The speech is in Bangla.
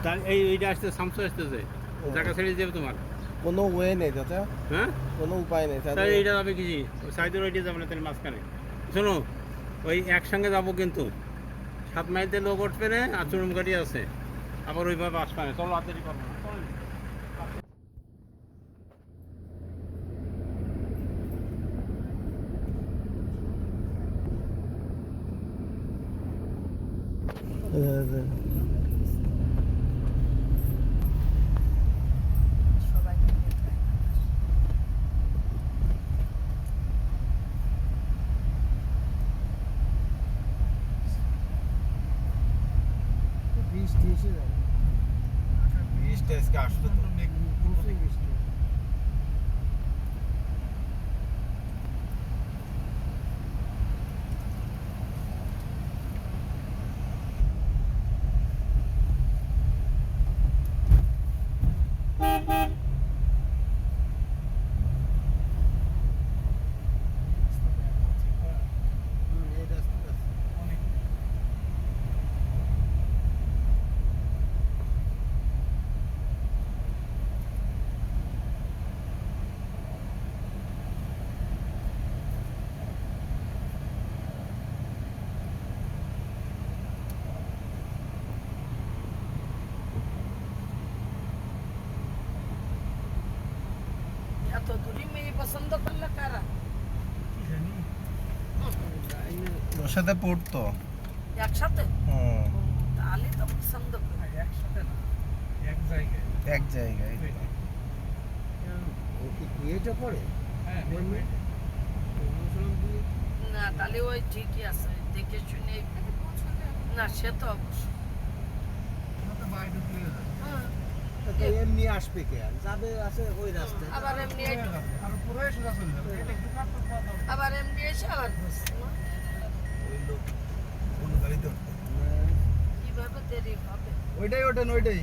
তার এইটা আসতে সামসু আসতেছে জায়গা ছেড়ে যাবে তোমার কোনো ওয়ে নেই চাচা, হ্যাঁ কোনো উপায় নেই তাহলে এইটা যাবে কি সাইডের ওইটা যাবে না তাহলে মাঝখানে শোনো ওই একসঙ্গে যাবো কিন্তু 7 মাইলতে লোক উঠবে না আর চুরুম গাড়ি আছে আবার ওইভাবে আসবে না চলো আর দেরি করবো না চলো বৃষ্টি এসে যাবে, বৃষ্টি আজকে আসবে তো বৃষ্টি। এই রাস্তা এত দূরে মেয়ে পছন্দ করলে কারা ওর সাথে পড়তো একসাথে হুম তাহলে তো পছন্দ করে একসাথে না এক জায়গায় এক জায়গায় ও কি কুয়েটে পড়ে? হ্যাঁ না তাহলে ওই ঠিকই আছে দেখে শুনে না সে তো অবশ্যই হ্যাঁ, তো এমনি আসবে কে আর যাবে আছে ওই রাস্তায়। আবার এমনি আবার এমনি এসে আবার বসছে ওই লোক কোন গাড়িতে কিভাবে দেরি হবে ওইটাই ওঠেন ওইটাই